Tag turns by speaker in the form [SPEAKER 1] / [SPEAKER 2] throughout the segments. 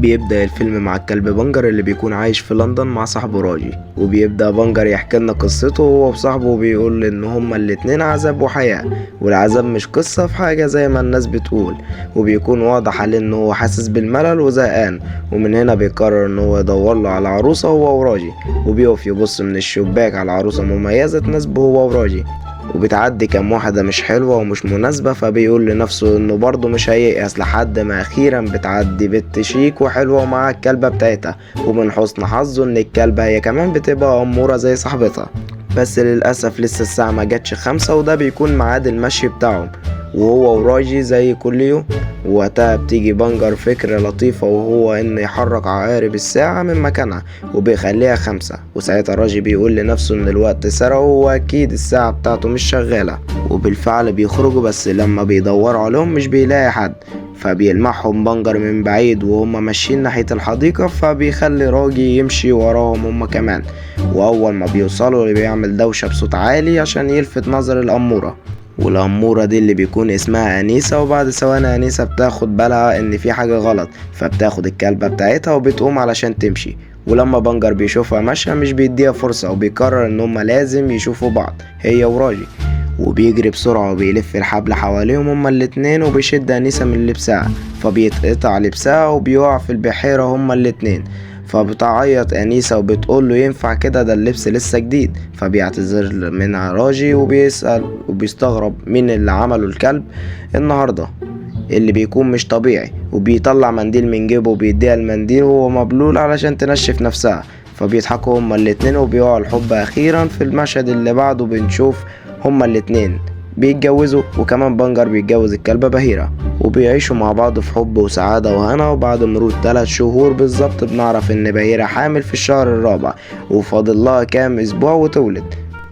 [SPEAKER 1] بيبدأ الفيلم مع الكلب بنجر اللي بيكون عايش في لندن مع صاحبه راجي، وبيبدأ بنجر يحكي لنا قصته هو وصاحبه، وبيقول ان هما الاتنين عذاب وحياة، والعذاب مش قصة في حاجة زي ما الناس بتقول، وبيكون واضح عليه ان هو حاسس بالملل وزهقان. ومن هنا بيقرر ان هو يدور له على عروسة هو وراجي، وبيقف يبص من الشباك على عروسة مميزة تناسبه هو وراجي، وبتعدي كام واحدة مش حلوة ومش مناسبة، فبيقول لنفسه انه برضه مش هييأس لحد ما اخيرا بتعدي بنت شيك وحلوة ومعاها الكلبة بتاعتها، ومن حسن حظه ان الكلبة هي كمان بتبقى أمورة زي صاحبتها. بس للأسف لسه الساعة ما جاتش 5، وده بيكون ميعاد المشي بتاعهم وهو وراجي زي كل يوم. وقتها بتيجي بنجر فكرة لطيفة، وهو إن يحرك عقارب الساعة من مكانها وبيخليها 5، وساعتها راجي بيقول لنفسه إن الوقت سرقه وأكيد الساعة بتاعته مش شغالة. وبالفعل بيخرجوا، بس لما بيدوروا عليهم مش بيلاقي حد، فبيلمحهم بنجر من بعيد وهم ماشيين ناحية الحديقة، فبيخلي راجي يمشي وراهم هم كمان. وأول ما بيوصلوا بيعمل دوشة بصوت عالي عشان يلفت نظر الأمورة، والأمورة دي اللي بيكون اسمها أنيسة. وبعد ثواني أنيسة بتاخد بالها إن في حاجة غلط، فبتاخد الكلبة بتاعتها وبتقوم علشان تمشي. ولما بنجر بيشوفها ماشية مش بيديها فرصة، وبيقرر إن هما لازم يشوفوا بعض هي وراجي، وبيجري بسرعة وبيلف الحبل حواليهم هما الاتنين، وبيشد أنيسة من لبسها فبيتقطع لبسها وبيقع في البحيرة هما الاتنين. فبتعيط أنيسة وبتقول له ينفع كده؟ ده اللبس لسه جديد. فبيعتذر منها راجي وبيسأل وبيستغرب مين اللي عمله الكلب النهاردة اللي بيكون مش طبيعي، وبيطلع منديل من جيبه وبيديها المنديل وهو مبلول علشان تنشف نفسها. فبيضحكوا هما الاتنين وبيقعوا الحب. أخيرا في المشهد اللي بعده بنشوف هما الاتنين بيتجوزوا، وكمان بنجر بيتجوز الكلبة بهيرة، وبيعيشوا مع بعض في حب وسعادة وهنا. وبعد مرور 3 شهور بالظبط بنعرف ان بهيرة حامل في الشهر الرابع، وفاضل لها كام اسبوع وتولد.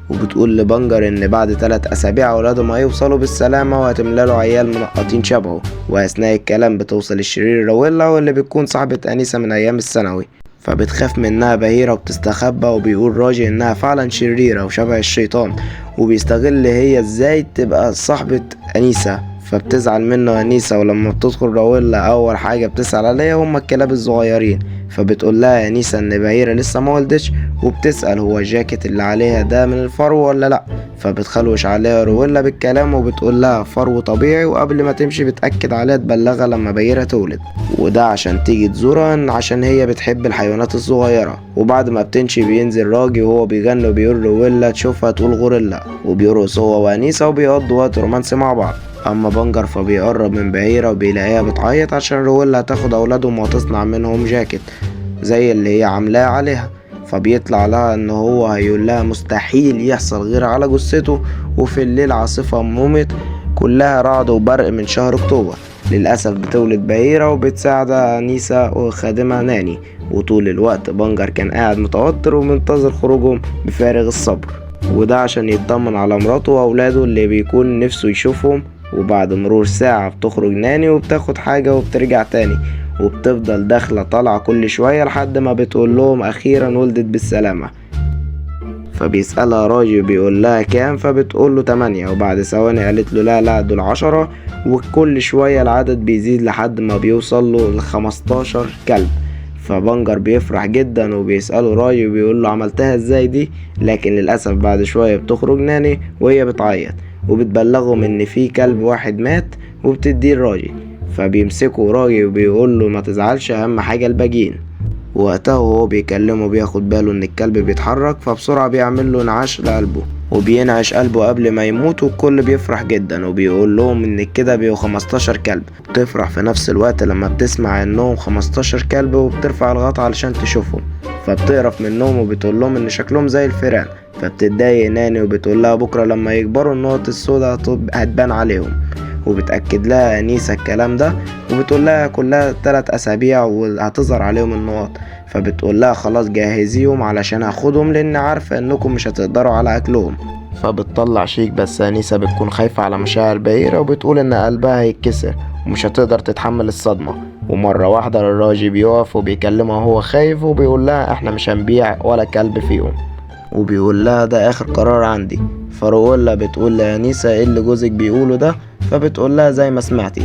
[SPEAKER 1] وبتقول لبنجر ان بعد 3 اسابيع اولادهم هيوصلوا بالسلامة وهتملاله عيال منقطين شبهه. واثناء الكلام بتوصل الشرير رويلا، واللي بتكون صاحبة انيسة من ايام الثانوي، فبتخاف منها بهيرة وبتستخبى. وبيقول راجي انها فعلا شريرة وشبه الشيطان، وبيستغل هي ازاي تبقى صاحبة انيسة، فبتزعل منه انيسة. ولما بتدخل راويلا اول حاجة بتسأل عليها هما الكلاب الصغيرين، فبتقول لها انيسة ان بهيرة لسه ما ولدتش، وبتسأل هو الجاكيت اللي عليها ده من الفرو ولا لا. فبتخلوش عليها رويلا بالكلام وبتقول لها فرو طبيعي، وقبل ما تمشي بتأكد عليها تبلغها لما بهيرة تولد، وده عشان تيجي تزورها عشان هي بتحب الحيوانات الصغيرة. وبعد ما بتمشي بينزل راجي وهو بيغني وبيقول رويلا تشوفها تقول غوريلا، وبيرقص هو وانيسة وبيقضوا وقت رومانسي مع بعض. اما بنجر فبيقرب من بهيرة وبيلاقيها بتعيط عشان رويلا هتاخد اولادهم وتصنع منهم جاكيت زي اللي هي عاملاه عليها. فبيطلع لها ان هو هيقول لها مستحيل يحصل غير على جثته. وفي الليل عاصفة مومت كلها رعد وبرق من شهر اكتوبر. للأسف بتولد بهيرة وبتساعد أنيسة وخادمها ناني، وطول الوقت بنجر كان قاعد متوتر ومنتظر خروجهم بفارغ الصبر، وده عشان يطمن على مراته وأولاده اللي بيكون نفسه يشوفهم. وبعد مرور ساعة بتخرج ناني وبتاخد حاجة وبترجع تاني، وبتفضل داخلة طالعة كل شوية لحد ما بتقول لهم أخيرا ولدت بالسلامة. فبيسألها راجي وبيقول لها كام، فبتقول له 8، وبعد ثواني قالت له لا دول 10. وكل شوية العدد بيزيد لحد ما بيوصل له ل15 كلب. فبنجر بيفرح جدا وبيسأله راجي وبيقول له عملتها ازاي دي، لكن للأسف بعد شوية بتخرج ناني وهي بتعيط وبتبلغهم ان في كلب واحد مات وبتديه الراجي. فبيمسكوا راجي وبيقول له ما تزعلش، اهم حاجة الباقيين. وقتها وهو بيكلمه بياخد باله ان الكلب بيتحرك، فبسرعة بيعمل له انعاش لقلبه وبينعش قلبه قبل ما يموت، والكل بيفرح جدا وبيقول لهم ان كده بيبقوا 15 كلب. بتفرح في نفس الوقت لما بتسمع انهم 15 كلب وبترفع الغطا علشان تشوفهم، فبتقرف منهم وبتقول لهم ان شكلهم زي الفئران. فبتتضايق ناني وبتقول لها بكرة لما يكبروا النقط السوداء هتبان عليهم، وبتأكد لها أنيسة الكلام ده وبتقول لها كلها 3 أسابيع وهتظهر عليهم النقط. فبتقول لها خلاص جهزيهم علشان هاخدهم لأن عارفة انكم مش هتقدروا على أكلهم. فبتطلع شيك، بس أنيسة بتكون خايفة على مشاعر بهيرة وبتقول ان قلبها هيتكسر ومش هتقدر تتحمل الصدمة. ومرة واحدة الراجل بيقف وبيكلمها وهو خايف وبيقول لها احنا مش هنبيع ولا كلب فيهم، وبيقول لها ده آخر قرار عندي. فرويلا بتقول لأنيسة ايه اللي جوزك بيقوله ده، فبتقول لها زي ما سمعتي.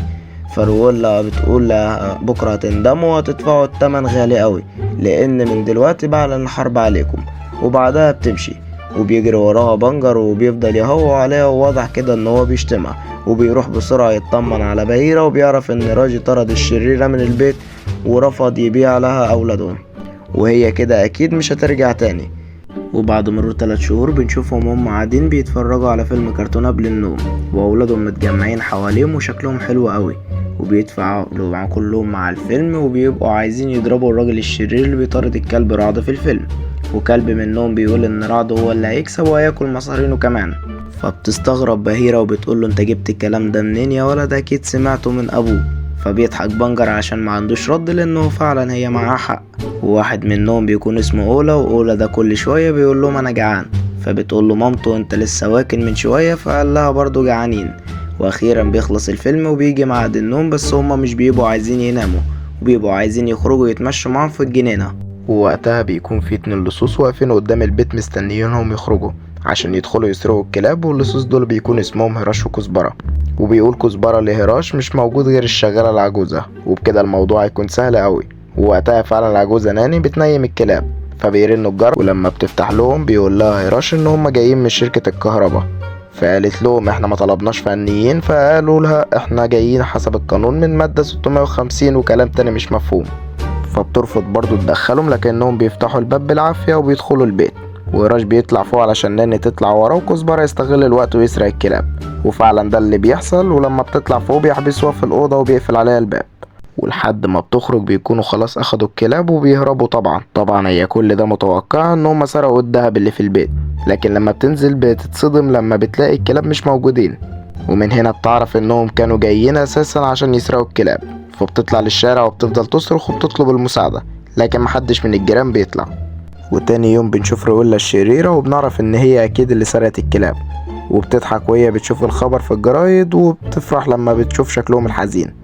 [SPEAKER 1] فرولا بتقول لها بكرة هتندموا وهتدفعوا التمن غالي قوي، لان من دلوقتي بعلن الحرب عليكم. وبعدها بتمشي وبيجري وراها بنجر وبيفضل يهوى عليها، وواضح كده ان هو بيشتمها. وبيروح بسرعة يطمن على بهيرة، وبيعرف ان راجي طرد الشريرة من البيت ورفض يبيع لها اولادهم، وهي كده اكيد مش هترجع تاني. وبعد مرور 3 شهور بنشوفهم هم قاعدين بيتفرجوا على فيلم كرتون قبل النوم، واولادهم متجمعين حواليهم وشكلهم حلو قوي، وبيتفاعلوا مع كلهم مع الفيلم، وبيبقوا عايزين يضربوا الراجل الشرير اللي بيطارد الكلب رعد في الفيلم. وكلب منهم بيقول ان رعد هو اللي هيكسب وهياكل مصارينه كمان. فبتستغرب بهيرة وبتقوله انت جبت الكلام ده منين يا ولد؟ اكيد سمعته من ابوه. فبيضحك بنجر عشان ما عندوش رد، لانه فعلا هي معاه حق. وواحد منهم بيكون اسمه اولا، واولا ده كل شوية بيقول لهم انا جعان. فبتقول له مامته انت لسه واكل من شوية، فقال لها برضو جعانين. واخيرا بيخلص الفيلم وبيجي ميعاد النوم، بس هما مش بيبقوا عايزين يناموا، وبيبقوا عايزين يخرجوا يتمشوا معاهم في الجنينة. ووقتها بيكون في 2 لصوص واقفين قدام البيت مستنيينهم يخرجوا عشان يدخلوا يسرقوا الكلاب، واللصوص دول بيكون اسمهم هراش وكزبرة. وبيقول كزبرة لهراش مش موجود غير الشغالة العجوزة، وبكده الموضوع هيكون سهل قوي. ووقتها فعلا العجوزة ناني بتنيم الكلاب، فبيرنوا الجرس، ولما بتفتح لهم بيقول لها هراش ان هم جايين من شركة الكهرباء. فقالت لهم احنا ما طلبناش فنيين، فقالوا لها احنا جايين حسب القانون من مادة 650 وكلام تاني مش مفهوم. فبترفض برضو تدخلهم، لكنهم بيفتحوا الباب بالعافية وبيدخلوا البيت. وراش بيطلع فوق علشان ناني تطلع وراه، وكزبرة يستغل الوقت ويسرق الكلاب. وفعلا ده اللي بيحصل، ولما بتطلع فوق بيحبسوها في الأوضة وبيقفل عليها الباب. ولحد ما بتخرج بيكونوا خلاص أخدوا الكلاب وبيهربوا. طبعا هي كل ده متوقعة ان هم سرقوا الدهب اللي في البيت، لكن لما بتنزل بتتصدم لما بتلاقي الكلاب مش موجودين. ومن هنا بتعرف انهم كانوا جايين اساسا عشان يسرقوا الكلاب. فبتطلع للشارع وبتفضل تصرخ وبتطلب المساعدة، لكن محدش من الجيران بيطلع. وتاني يوم بنشوف رويلا الشريرة، وبنعرف ان هي اكيد اللي سرقت الكلاب. وبتضحك وهي بتشوف الخبر في الجرايد، وبتفرح لما بتشوف شكلهم الحزين.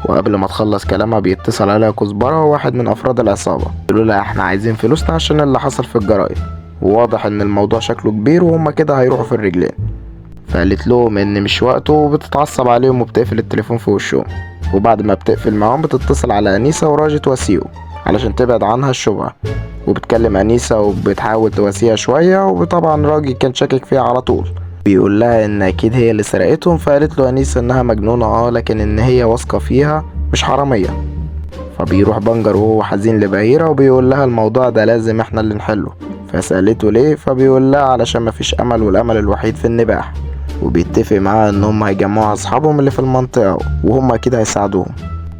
[SPEAKER 1] وقبل ما تخلص كلامها بيتصل عليها كزبرة وواحد من افراد العصابة، يقولوا لها احنا عايزين فلوسنا عشان اللي حصل في الجرايد. وواضح ان الموضوع شكله كبير وهما كده هيروحوا في الرجلين. فقالت لهم ان مش وقته، وبتتعصب عليهم وبتقفل التليفون في وشهم. وبعد ما بتقفل معاهم بتتصل على انيسة وراجي تواسيه علشان تبعد عنها الشبهة. وبتكلم انيسة وبتحاول تواسيها شوية، وطبعا راجي كان شاكك فيها على طول، بيقول لها ان اكيد هي اللي سرقتهم. فقالت له انيسة انها مجنونة لكن ان هي واثقة فيها مش حرامية. فبيروح بنجر وهو حزين لبهيرة وبيقول لها الموضوع ده لازم احنا اللي نحله. فسألته ليه، فبيقول لها علشان مفيش امل، والامل الوحيد في النباح. وبيتفق معاها ان هم هيجمعوا اصحابهم اللي في المنطقة، وهم اكيد هيساعدوهم.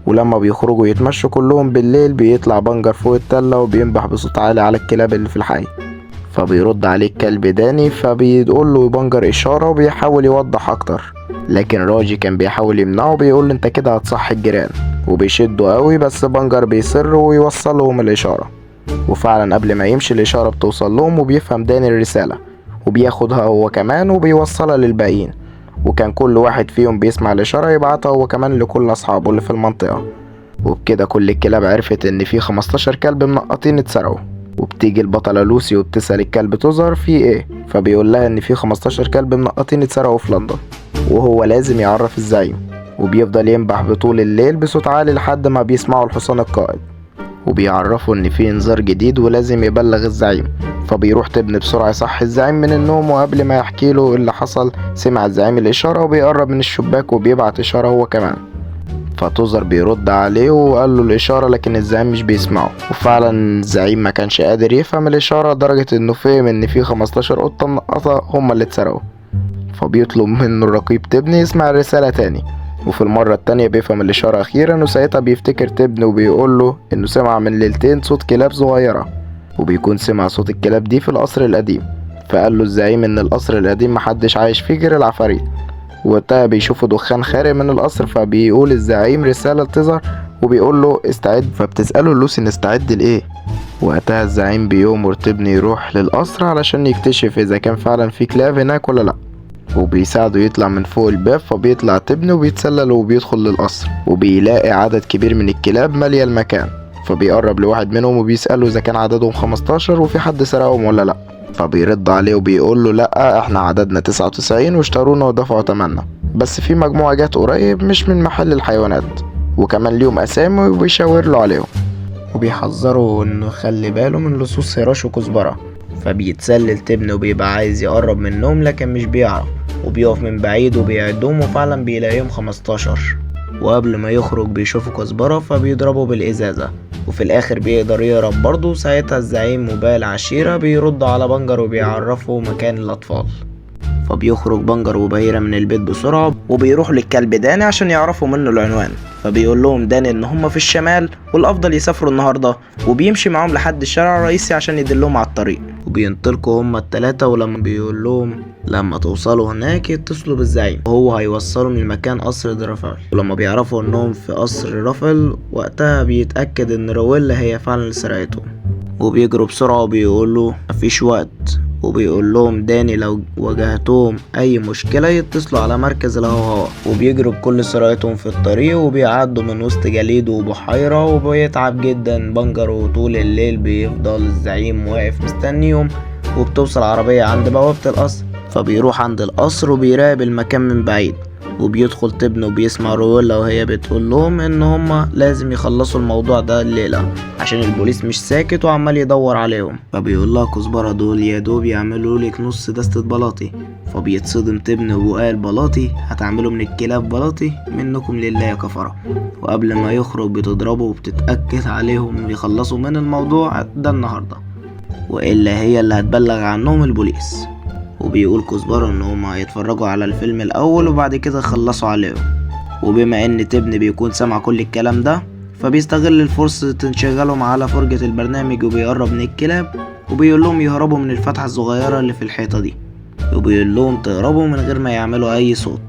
[SPEAKER 1] ولما بيخرجوا يتمشوا كلهم بالليل بيطلع بنجر فوق التلة وبينبح بصوت عالي على الكلاب اللي في الحي. فبيرد عليه الكلب داني، فبيقول له بنجر اشارة وبيحاول يوضح اكتر، لكن راجي كان بيحاول يمنعه، بيقول انت كده هتصحي الجيران. وبيشدوا قوي، بس بنجر بيصر ويوصل لهم الاشارة. وفعلا قبل ما يمشي الاشارة بتوصل لهم، وبيفهم داني الرسالة وبياخدها هو كمان وبيوصلها للباقيين. وكان كل واحد فيهم بيسمع الاشارة يبعتها هو كمان لكل اصحابه اللي في المنطقة. وبكده كل الكلاب عرفت ان في 15 كلب منقطين اتسرقوا. وبتيجي البطلة لوسي وبتسأل الكلب تظهر فيه ايه، فبيقول لها ان في 15 كلب منقطين اتسرقوا في لندن، وهو لازم يعرف الزعيم. وبيفضل ينبح بطول الليل بصوت عالي لحد ما بيسمعوا الحصان القائد، وبيعرفوا ان في انذار جديد ولازم يبلغ الزعيم. فبيروح تبني بسرعة يصحي الزعيم من النوم، وقبل ما يحكي له اللي حصل سمع الزعيم الاشارة وبيقرب من الشباك وبيبعت اشارة هو كمان. فتوزر بيرد عليه وقال له الاشارة، لكن الزعيم مش بيسمعه. وفعلا الزعيم ما كانش قادر يفهم الاشارة لدرجة انه فهم ان في 15 قطة منقطة هما اللي اتسرقوا. فبيطلب منه الرقيب تبني يسمع الرسالة تاني، وفي المرة التانية بيفهم الاشارة اخيرا، وساعتها بيفتكر تبني وبيقول له انه سمع من ليلتين صوت كلاب صغيرة، وبيكون سمع صوت الكلاب دي في القصر القديم. فقال له الزعيم ان القصر القديم محدش عايش فيه غير العفاريت. وقتها بيشوفوا دخان خارج من القصر، فبيقول الزعيم رسالة تظهر وبيقول له استعد. فبتسأله لوسي نستعد لايه؟ وقتها الزعيم بيأمر تبني يروح للقصر علشان يكتشف اذا كان فعلا في كلاب هناك ولا لا، وبيساعده يطلع من فوق الباب. فبيطلع تبني وبيتسلل وبيدخل للقصر، وبيلاقي عدد كبير من الكلاب مالية المكان. فبيقرب لواحد منهم وبيسأله اذا كان عددهم 15 وفي حد سرقهم ولا لا. فبيرد عليه وبيقول له لا، احنا عددنا 99 واشترونا ودفعوا تمننا. بس في مجموعة جات قريب مش من محل الحيوانات، وكمان ليهم أسامي وبيشاور له عليهم، وبيحذروا إنه يخلي باله من لصوص هراش وكزبرة. فبيتسلل تبن وبيبقى عايز يقرب منهم لكن مش بيعرف، وبيقف من بعيد وبيعدهم وفعلا بيلاقيهم 15. وقبل ما يخرج بيشوفوا كزبرة فبيضربوا بالإزازة، وفي الآخر بيقدر يهرب برضه. ساعتها الزعيم وباقي العشيرة بيرد على بنجر وبيعرفوا مكان الأطفال. فبيخرج بنجر وبهيرة من البيت بسرعة وبيروحوا للكلب داني عشان يعرفوا منه العنوان. فبيقول لهم داني ان هم في الشمال والافضل يسافروا النهارده، وبيمشي معاهم لحد الشارع الرئيسي عشان يدلهم على الطريق. وبينطلقوا هم التلاتة، ولما بيقول لهم لما توصلوا هناك يتصلوا بالزعيم وهو هيوصلهم لمكان قصر درافل. ولما بيعرفوا انهم في قصر رافل وقتها بيتأكد ان رويلا هي فعلا اللي سرقتهم، وبيجروا بسرعة وبيقولوا مفيش وقت. وبيقول لهم داني لو واجهتهم اي مشكلة يتصلوا على مركز الهواء. وبيجروا بكل سرعتهم في الطريق وبيعدوا من وسط جليد وبحيرة، وبيتعب جدا بنجر وطول الليل بيفضل الزعيم واقف مستنيهم. وبتوصل عربية عند بوابة القصر، فبيروح عند القصر وبيراقب المكان من بعيد. وبيدخل تبن وبيسمع رويلا وهي بتقول لهم ان هما لازم يخلصوا الموضوع ده الليلة عشان البوليس مش ساكت وعمال يدور عليهم. فبيقول لها كزبرة دول يا دوب يعملوا لك نص دستة بلاطي. فبيتصدم تبن وقال بلاطي؟ هتعملوا من الكلاب بلاطي؟ منكم لله يا كفرة. وقبل ما يخرج بتضربه وبتتأكد عليهم يخلصوا من الموضوع ده النهاردة، وإلا هي اللي هتبلغ عنهم البوليس. وبيقول كزبرة ان هما هيتفرجوا على الفيلم الاول وبعد كده يخلصوا عليهم. وبما ان تبن بيكون سمع كل الكلام ده فبيستغل الفرصة انشغالهم على فرجة البرنامج وبيقرب من الكلاب وبيقول لهم يهربوا من الفتحة الصغيرة اللي في الحيطة دي، وبيقول لهم تهربوا من غير ما يعملوا اي صوت.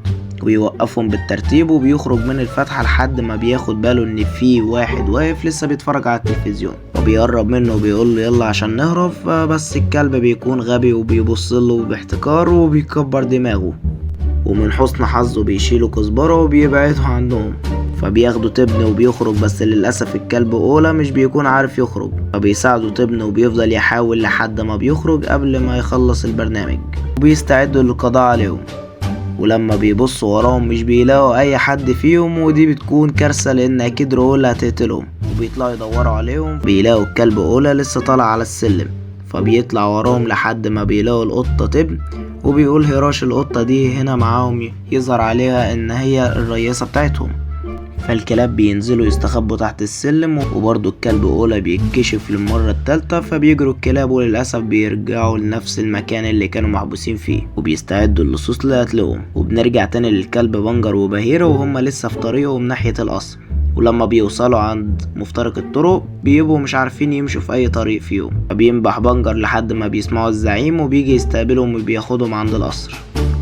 [SPEAKER 1] وبيوقفهم بالترتيب وبيخرج من الفتحة لحد ما بياخد باله ان في واحد واقف لسه بيتفرج على التلفزيون. وبيقرب منه وبيقول له يلا عشان نهرب، بس الكلب بيكون غبي وبيبص له باحتقار وبيكبر دماغه. ومن حسن حظه بيشيلوا كزبرة وبيبعدوا عنهم. فبياخدوا تبن وبيخرج، بس للأسف الكلب أولا مش بيكون عارف يخرج، فبيساعدوا تبن وبيفضل يحاول لحد ما بيخرج قبل ما يخلص البرنامج. وبيستعدوا للقضاء عليهم، ولما بيبصوا وراهم مش بيلاقوا اي حد فيهم، ودي بتكون كارثة لان اكيد رولا هتقتلهم. وبيطلعوا يدوروا عليهم بيلاقوا الكلب اولا لسه طالع على السلم. فبيطلع وراهم لحد ما بيلاقوا القطة تبن، وبيقول هراش القطة دي هنا معاهم يظهر عليها ان هي الرئيسة بتاعتهم. فالكلاب بينزلوا يستخبوا تحت السلم، وبرضو الكلب أولا بيتكشف للمرة التالتة. فبيجروا الكلاب وللأسف بيرجعوا لنفس المكان اللي كانوا محبوسين فيه وبيستعدوا اللصوص لقتلهم. وبنرجع تاني للكلب بنجر وبهيرة وهم لسه في طريقهم ناحية القصر. ولما بيوصلوا عند مفترق الطرق بيبقوا مش عارفين يمشوا في أي طريق فيهم، فبينبح بنجر لحد ما بيسمعوا الزعيم وبيجي يستقبلهم وبياخدهم عند القصر.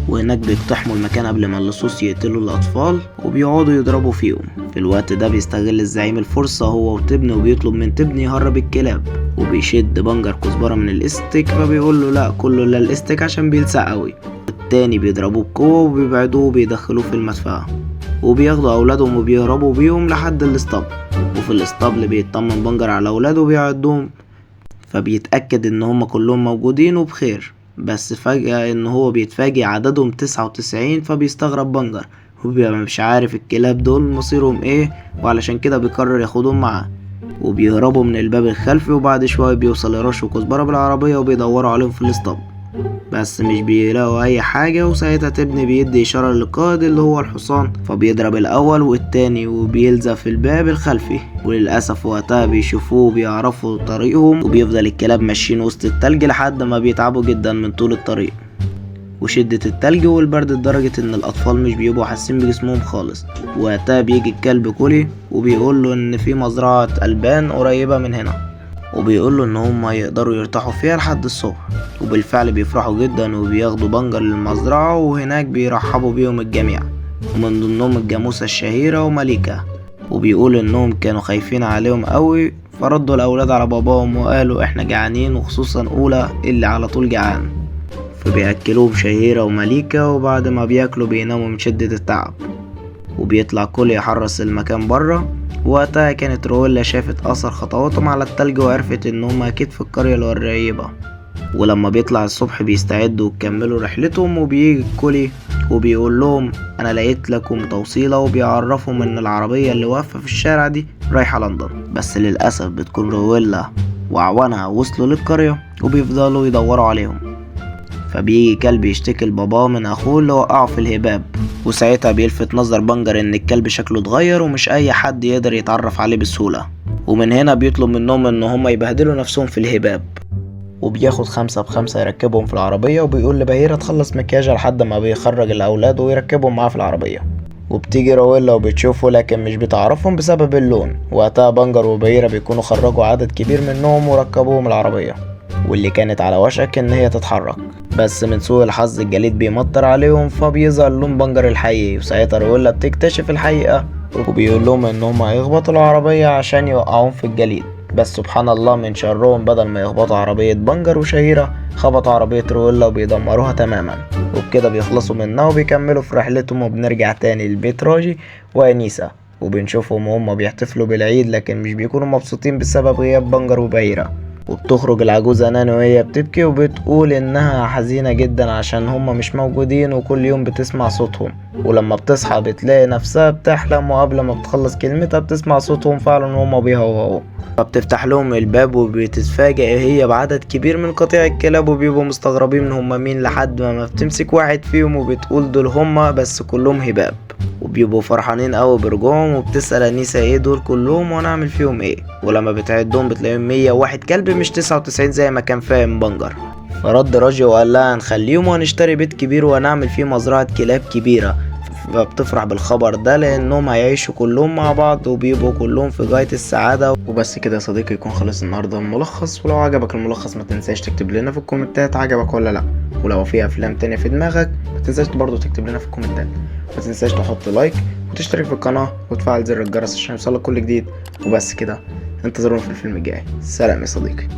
[SPEAKER 1] وهناك بيقتحموا المكان قبل ما اللصوص يقتلوا الأطفال وبيقعدوا يضربوا فيهم. في الوقت ده بيستغل الزعيم الفرصة هو وتبن وبيطلب من تبن يهرب الكلاب، وبيشد بنجر كزبرة من الاستيك فبيقول له لا كله لا الاستيك عشان بيلسع قوي. التاني بيضربوه بقوة وبيبعدوه وبيدخلوه في المدفأة، وبياخدوا أولادهم وبيهربوا بيهم لحد الاسطبل. وفي الاسطبل بيطمن بنجر على أولاده وبيعدهم، فبيتأكد ان هم كلهم موجودين وبخير. بس فجأة ان هو بيتفاجئ عددهم 99، فبيستغرب بنجر وبيبقى مش عارف الكلاب دول مصيرهم ايه، وعلشان كده بيقرر ياخدهم معاه. وبيهربوا من الباب الخلفي، وبعد شوية بيوصل هراش وكزبرة بالعربية وبيدوروا عليهم في الاسطبل، بس مش بيلاقوا اي حاجة. وساعتها تبني بيدي اشارة للقائد اللي هو الحصان، فبيضرب الاول والتاني وبيلزق في الباب الخلفي. وللأسف وقتها بيشوفوه وبيعرفوا طريقهم، وبيفضل الكلاب ماشيين وسط التلج لحد ما بيتعبوا جدا من طول الطريق وشدة التلج والبرد لدرجة ان الاطفال مش بيبقوا حاسين بجسمهم خالص. وقتها بيجي الكلب كولي وبيقول له ان في مزرعة البان قريبة من هنا، وبيقول له ان هم يقدروا يرتاحوا فيها لحد الصبح. وبالفعل بيفرحوا جدا وبياخدوا بنجر للمزرعة، وهناك بيرحبوا بيهم الجميع ومن ضمنهم الجاموسة الشهيرة ومليكة. وبيقول انهم كانوا خايفين عليهم قوي، فردوا الاولاد على باباهم وقالوا احنا جعانين، وخصوصا اولى اللي على طول جعان. فبيأكلوهم شهيرة ومليكة، وبعد ما بياكلوا بيناموا من شدة التعب. وبيطلع كل يحرس المكان بره. وقتها كانت رويلا شافت اثر خطواتهم على التلج وعرفت ان هما اكيد في القرية القريبة. ولما بيطلع الصبح بيستعدوا ويكملوا رحلتهم، وبيجي الكولي وبيقول لهم انا لقيت لكم توصيلة، وبيعرفهم ان العربية اللي واقفة في الشارع دي رايحة لندن. بس للأسف بتكون رويلا وأعوانها وصلوا للقرية وبيفضلوا يدوروا عليهم. فبيجي كلب يشتكي لباباه من اخوه اللي وقعه في الهباب، وساعتها بيلفت نظر بنجر ان الكلب شكله اتغير ومش اي حد يقدر يتعرف عليه بسهولة، ومن هنا بيطلب منهم ان هم يبهدلوا نفسهم في الهباب. وبياخد 5 ب5 يركبهم في العربية، وبيقول لبهيرة تخلص مكياجها لحد ما بيخرج الأولاد ويركبهم معاه في العربية. وبتيجي رويلا وبتشوفه لكن مش بتعرفهم بسبب اللون. وقتها بنجر وبهيرة بيكونوا خرجوا عدد كبير منهم وركبوهم العربية، واللي كانت على وشك ان هي تتحرك. بس من سوء الحظ الجليد بيمطر عليهم، فبيظهر لون بنجر الحقيقي. وساعتها رويلا بتكتشف الحقيقة وبيقول لهم ان هم هيخبطوا العربية عشان يوقعوهم في الجليد. بس سبحان الله من شرهم، بدل ما يخبطوا عربية بنجر وشهيرة خبطوا عربية رويلا وبيدمروها تماما. وبكده بيخلصوا منها وبيكملوا في رحلتهم. وبنرجع تاني لبيت راجي وأنيسة، وبنشوفهم وهم بيحتفلوا بالعيد لكن مش بيكونوا مبسوطين بسبب غياب بنجر وبهيرة. وبتخرج العجوزة نانو وهي بتبكي وبتقول انها حزينة جدا عشان هما مش موجودين وكل يوم بتسمع صوتهم. ولما بتصحى بتلاقي نفسها بتحلم، وقبل ما بتخلص كلمتها بتسمع صوتهم فعلا وهما بيهوهوا. فبتفتح لهم الباب وبتتفاجئ هي بعدد كبير من قطيع الكلاب، وبيبقوا مستغربين من هما مين لحد ما بتمسك واحد فيهم وبتقول دول هما، بس كلهم هباب. وبيبقوا فرحانين قوي برجوعهم، وبتسأل أنيسة ايه دول كلهم ونعمل فيهم ايه. ولما بتعدهم بتلاقيهم 101 كلب مش 99 زي ما كان فاهم بنجر. فرد راجي وقال لها هنخليهم وهنشتري بيت كبير وهنعمل فيه مزرعة كلاب كبيرة. فبتفرح بالخبر ده لانهم هيعيشوا كلهم مع بعض وبيبقوا كلهم في غاية السعادة. وبس كده يا صديقي يكون خلص النهاردة الملخص. ولو عجبك الملخص ما تنساش تكتب لنا في الكومنتات عجبك ولا لا. ولو في افلام تانية في دماغك ما تنساش برضو تكتب لنا في الكومنتات. ما تنساش تحط لايك وتشترك في القناة وتفعل زر الجرس عشان يوصلك كل جديد. وبس كده انتظرونا في الفيلم الجاي. سلام يا صديقي.